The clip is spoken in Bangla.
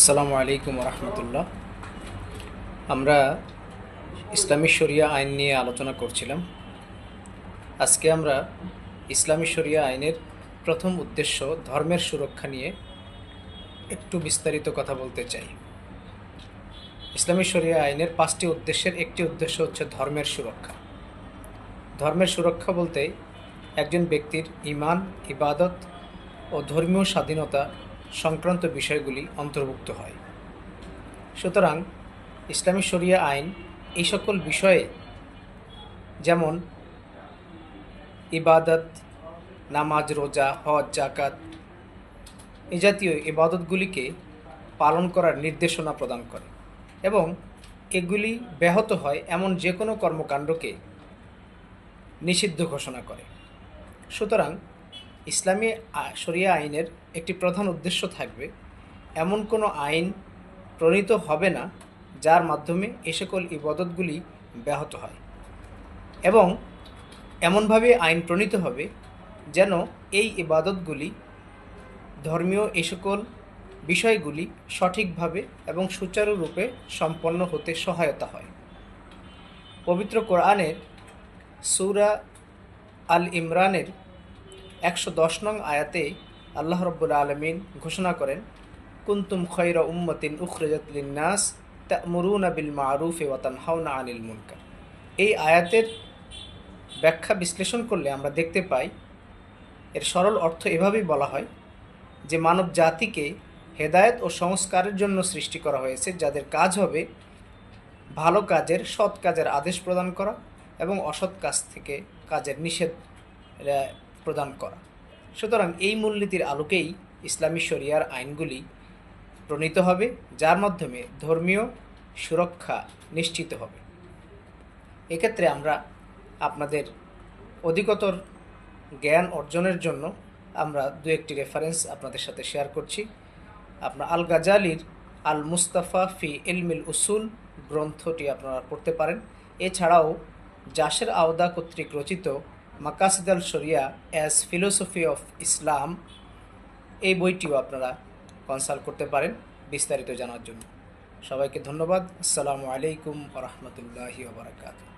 আসসালামু আলাইকুম রহমতুল্লাহ। আমরা ইসলামী শরিয়া আইন নিয়ে আলোচনা করছিলাম। আজকে আমরা ইসলামী শরিয়া আইনের প্রথম উদ্দেশ্য ধর্মের সুরক্ষা নিয়ে একটু বিস্তারিত কথা বলতে চাই। ইসলামী শরিয়া আইনের 5টি উদ্দেশ্যের একটি উদ্দেশ্য হচ্ছে ধর্মের সুরক্ষা। ধর্মের সুরক্ষা বলতে একজন ব্যক্তির ঈমান, ইবাদত ও ধর্মীয় স্বাধীনতা সংক্রান্ত বিষয়গুলি অন্তর্ভুক্ত হয়। সুতরাং ইসলামী শরিয়া আইন এই সকল বিষয়ে, যেমন ইবাদত, নামাজ, রোজা, হজ, জাকাত এই জাতীয় ইবাদতগুলিকে পালন করার নির্দেশনা প্রদান করে এবং এগুলি ব্যাহত হয় এমন যে কোনো কর্মকাণ্ডকে নিষিদ্ধ ঘোষণা করে। সুতরাং ইসলামী শরিয়া আইনের একটি প্রধান উদ্দেশ্য থাকবে এমন কোনো আইন প্রণীত হবে না যার মাধ্যমে এ সকল ইবাদতগুলি ব্যাহত হয়, এবং এমনভাবে আইন প্রণীত হবে যেন এই ইবাদতগুলি, ধর্মীয় এ সকল বিষয়গুলি সঠিকভাবে এবং সুচারুরূপে সম্পন্ন হতে সহায়তা হয়। পবিত্র কোরআনের সূরা আল ইমরানের 110 নং আয়াতে আল্লাহ রাব্বুল আলামিন ঘোষণা করেন, কুনতুম খায়রা উম্মাতিন উখরিজাত লিন-নাস তা'মুরুনা বিল মা'রুফি ওয়া তানহাউনা আনিল মুনকার। এই আয়াতের ব্যাখ্যা বিশ্লেষণ করলে আমরা দেখতে পাই এর সরল অর্থ এভাবেই বলা হয় যে মানব জাতিকে হেদায়েত ও সংস্কারের জন্য সৃষ্টি করা হয়েছে, যাদের কাজ হবে ভালো কাজের, সৎ কাজের আদেশ প্রদান করা এবং অসৎ কাজ থেকে কাজের নিষেধ প্রদান করা। সুতরাং এই মূলনীতির আলোকেই ইসলামী শরিয়ার আইনগুলি প্রণীত হবে, যার মাধ্যমে ধর্মীয় সুরক্ষা নিশ্চিত হবে। এক্ষেত্রে আমরা আপনাদের অধিকতর জ্ঞান অর্জনের জন্য আমরা দু একটি রেফারেন্স আপনাদের সাথে শেয়ার করছি। আপনার আল গাজালির আল মুস্তাফা ফি ইলমিল উসুল গ্রন্থটি আপনারা পড়তে পারেন। এছাড়াও জাসের আওদা কর্তৃক রচিত মাকাসিদ আল শরিয়া অ্যাজ ফিলোসফি অফ ইসলাম, এই বইটিও আপনারা কনসাল্ট করতে পারেন বিস্তারিত জানার জন্য। সবাইকে ধন্যবাদ। আসসালামু আলাইকুম ওয়া রাহমাতুল্লাহি ওয়া বারাকাতুহু।